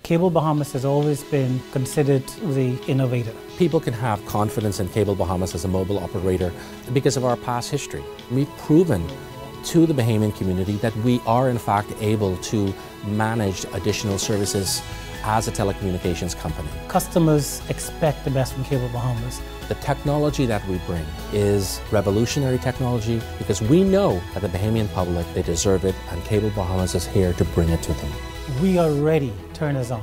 Cable Bahamas has always been considered the innovator. People can have confidence in Cable Bahamas as a mobile operator because of our past history. We've proven to the Bahamian community that we are in fact able to manage additional services as a telecommunications company. Customers expect the best from Cable Bahamas. The technology that we bring is revolutionary technology because we know that the Bahamian public, they deserve it, and Cable Bahamas is here to bring it to them. We are ready. Turn us on.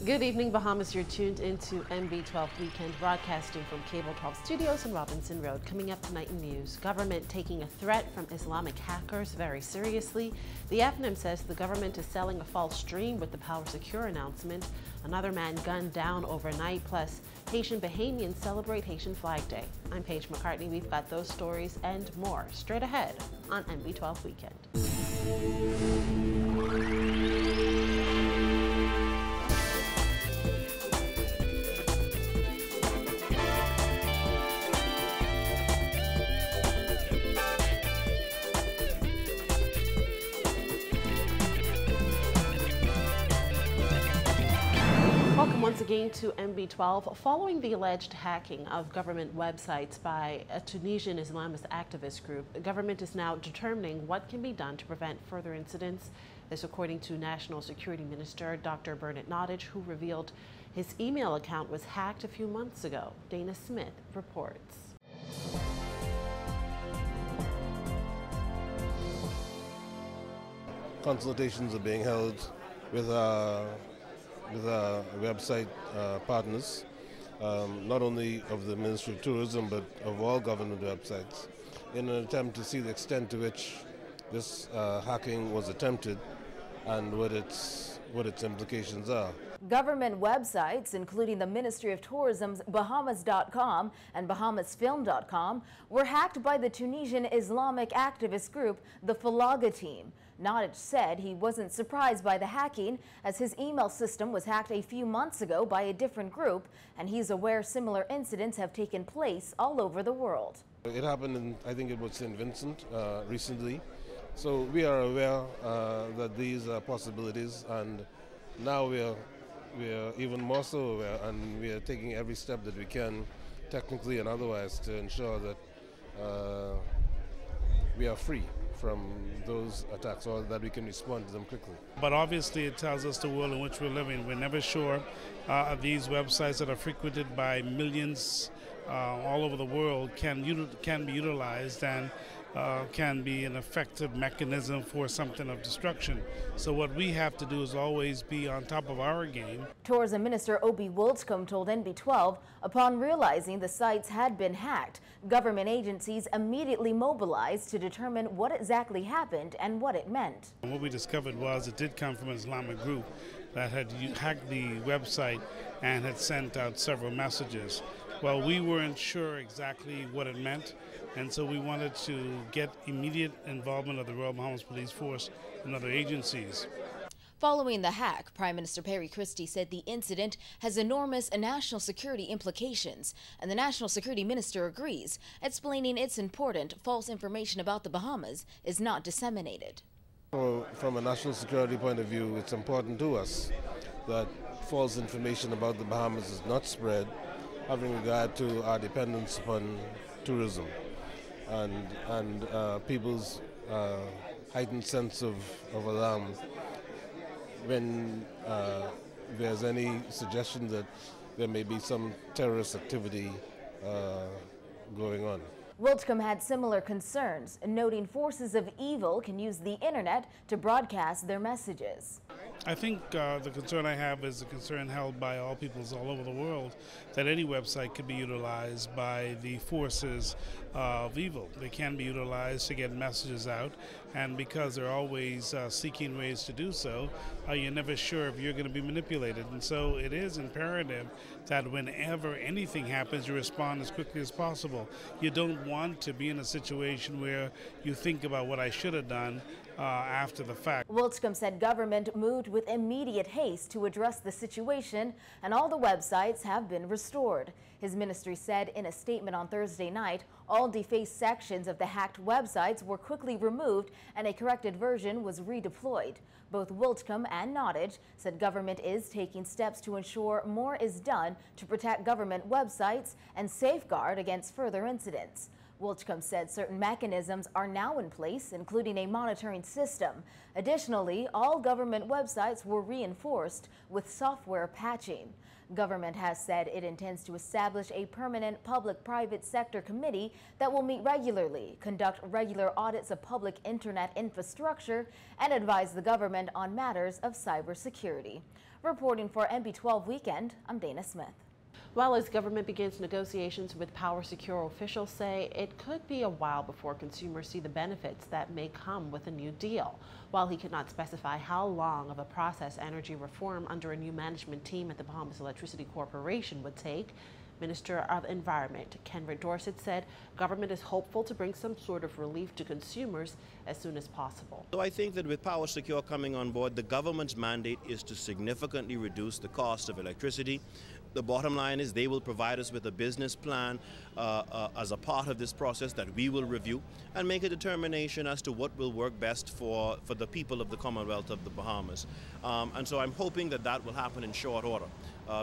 Good evening, Bahamas. You're tuned into MB12 Weekend, broadcasting from Cable 12 Studios on Robinson Road. Coming up tonight in news, government taking a threat from Islamic hackers very seriously. The FNM says the government is selling a false dream with the Power Secure announcement. Another man gunned down overnight, plus Haitian Bahamians celebrate Haitian Flag Day. I'm Paige McCartney. We've got those stories and more straight ahead on MB12 Weekend. Welcome once again to MB12. Following the alleged hacking of government websites by a Tunisian Islamist activist group, the government is now determining what can be done to prevent further incidents. This according to National Security Minister Dr. Nottage, who revealed his email account was hacked a few months ago. Dana Smith reports. Consultations are being held with website partners, not only of the Ministry of Tourism but of all government websites, in an attempt to see the extent to which this hacking was attempted and what its implications are. Government websites, including the Ministry of Tourism's Bahamas.com and BahamasFilm.com, were hacked by the Tunisian Islamic activist group, the Falaga Team. Nottage said he wasn't surprised by the hacking, as his email system was hacked a few months ago by a different group, and he's aware similar incidents have taken place all over the world. It happened in, I think it was St. Vincent recently, so we are aware that these are possibilities, and now we are even more so aware, and we are taking every step that we can, technically and otherwise, to ensure that we are free from those attacks, or that we can respond to them quickly. But obviously it tells us the world in which we're living. We're never sure these websites that are frequented by millions all over the world can be utilized and can be an effective mechanism for something of destruction. So what we have to do is always be on top of our game. Tourism Minister Wilchcombe told NB12 upon realizing the sites had been hacked, government agencies immediately mobilized to determine what exactly happened and what it meant. And what we discovered was it did come from an Islamic group that had hacked the website and had sent out several messages. Well, we weren't sure exactly what it meant, and so we wanted to get immediate involvement of the Royal Bahamas Police Force and other agencies. Following the hack, Prime Minister Perry Christie said the incident has enormous national security implications, and the National Security Minister agrees, explaining it's important false information about the Bahamas is not disseminated. From a national security point of view, it's important to us that false information about the Bahamas is not spread, having regard to our dependence upon tourism and people's heightened sense of alarm when there's any suggestion that there may be some terrorist activity going on. Wilchcombe had similar concerns, noting forces of evil can use the internet to broadcast their messages. I think the concern I have is the concern held by all peoples all over the world that any website could be utilized by the forces of evil. They can be utilized to get messages out, and because they're always seeking ways to do so, you're never sure if you're going to be manipulated. And so it is imperative that whenever anything happens, you respond as quickly as possible. You don't want to be in a situation where you think about what I should have done, after the fact. Wilchcombe said government moved with immediate haste to address the situation, and all the websites have been restored. His ministry said in a statement on Thursday night, all defaced sections of the hacked websites were quickly removed and a corrected version was redeployed. Both Wilchcombe and Nottage said government is taking steps to ensure more is done to protect government websites and safeguard against further incidents. Wilchcombe said certain mechanisms are now in place, including a monitoring system. Additionally, all government websites were reinforced with software patching. Government has said it intends to establish a permanent public-private sector committee that will meet regularly, conduct regular audits of public internet infrastructure, and advise the government on matters of cybersecurity. Reporting for MB12 Weekend, I'm Dana Smith. While as government begins negotiations with PowerSecure, officials say it could be a while before consumers see the benefits that may come with a new deal. While he could not specify how long of a process energy reform under a new management team at the Bahamas Electricity Corporation would take, Minister of Environment Kenrick Dorset said government is hopeful to bring some sort of relief to consumers as soon as possible. So I think that with PowerSecure coming on board, the government's mandate is to significantly reduce the cost of electricity. The bottom line is they will provide us with a business plan as a part of this process that we will review and make a determination as to what will work best for the people of the Commonwealth of the Bahamas. And so I'm hoping that that will happen in short order.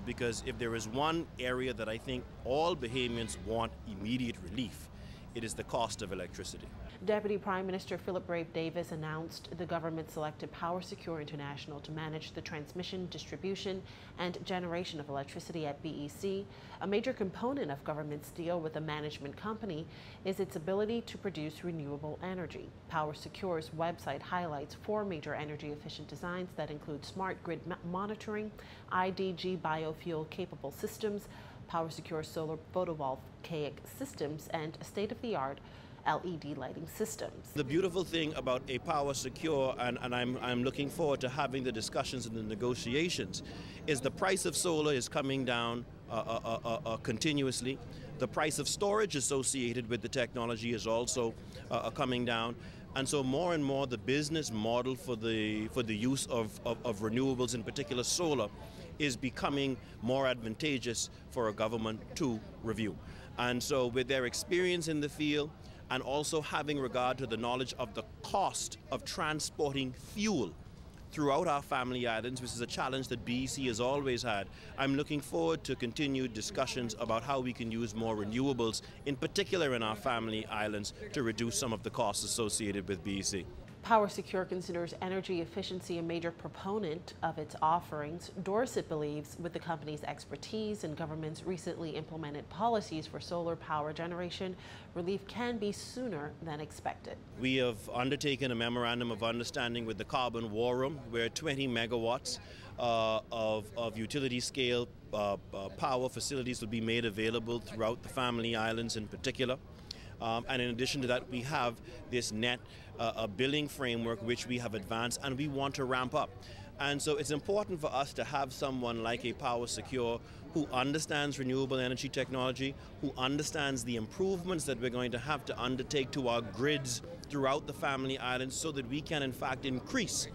Because if there is one area that I think all Bahamians want immediate relief, it is the cost of electricity. Deputy Prime Minister Philip Brave Davis announced the government selected PowerSecure International to manage the transmission, distribution, and generation of electricity at BEC. A major component of government's deal with the management company is its ability to produce renewable energy. PowerSecure's website highlights 4 major energy-efficient designs that include smart grid monitoring, IDG biofuel-capable systems, PowerSecure solar photovoltaic systems, and state-of-the-art LED lighting systems. The beautiful thing about a PowerSecure, and I'm looking forward to having the discussions and the negotiations, is the price of solar is coming down continuously. The price of storage associated with the technology is also coming down. And so more and more the business model for the use of renewables, in particular solar, is becoming more advantageous for a government to review. And so with their experience in the field and also having regard to the knowledge of the cost of transporting fuel throughout our family islands, which is a challenge that BEC has always had, I'm looking forward to continued discussions about how we can use more renewables, in particular in our family islands, to reduce some of the costs associated with BEC. PowerSecure considers energy efficiency a major proponent of its offerings. Dorset believes with the company's expertise and government's recently implemented policies for solar power generation, relief can be sooner than expected. We have undertaken a memorandum of understanding with the Carbon War Room, where 20 megawatts of utility scale power facilities will be made available throughout the family islands in particular. And in addition to that, we have this net billing framework which we have advanced and we want to ramp up. And so it's important for us to have someone like a PowerSecure who understands renewable energy technology, who understands the improvements that we're going to have to undertake to our grids throughout the family islands so that we can in fact increase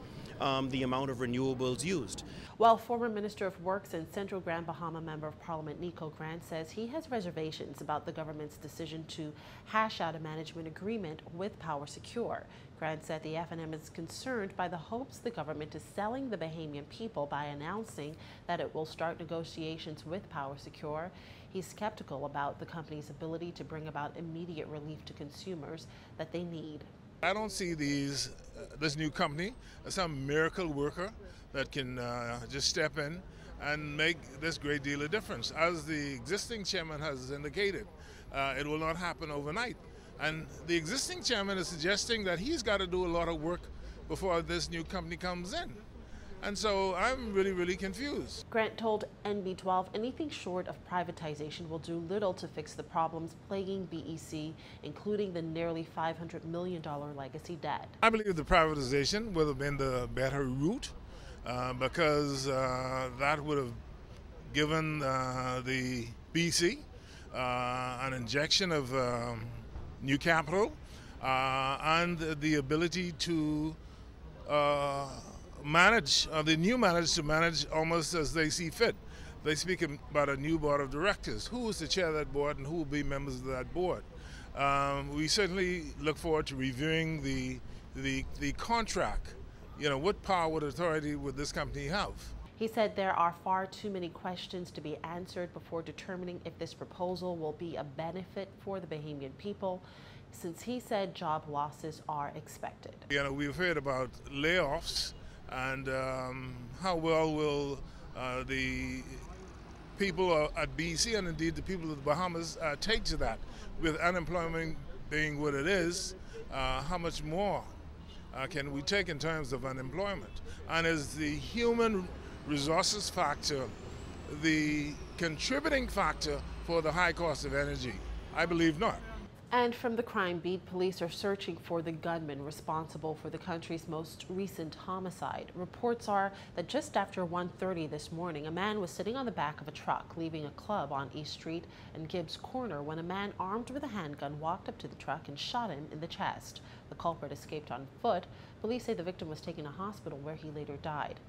the amount of renewables used. While former Minister of Works and Central Grand Bahama Member of Parliament Nico Grant says he has reservations about the government's decision to hash out a management agreement with PowerSecure. Grant said the FNM is concerned by the hopes the government is selling the Bahamian people by announcing that it will start negotiations with PowerSecure. He's skeptical about the company's ability to bring about immediate relief to consumers that they need. I don't see this new company as some miracle worker that can just step in and make this great deal of difference. As the existing chairman has indicated, it will not happen overnight. And the existing chairman is suggesting that he's got to do a lot of work before this new company comes in. And so I'm really confused. Grant told NB12 anything short of privatization will do little to fix the problems plaguing BEC, including the nearly $500 million legacy debt. I believe the privatization would have been the better route because that would have given the BEC an injection of new capital and the ability to manage, the new managers to manage almost as they see fit. They speak about a new board of directors. Who is the chair of that board and who will be members of that board? We certainly look forward to reviewing the contract. You know, what power, what authority would this company have? He said there are far too many questions to be answered before determining if this proposal will be a benefit for the Bahamian people, since he said job losses are expected. You know, we've heard about layoffs and how well will the people at BC and indeed the people of the Bahamas take to that. With unemployment being what it is, how much more can we take in terms of unemployment? And is the human resources factor the contributing factor for the high cost of energy? I believe not. And from the crime beat, police are searching for the gunman responsible for the country's most recent homicide. Reports are that just after 1:30 this morning, a man was sitting on the back of a truck leaving a club on East Street and Gibbs Corner when a man armed with a handgun walked up to the truck and shot him in the chest. The culprit escaped on foot. Police say the victim was taken to hospital where he later died.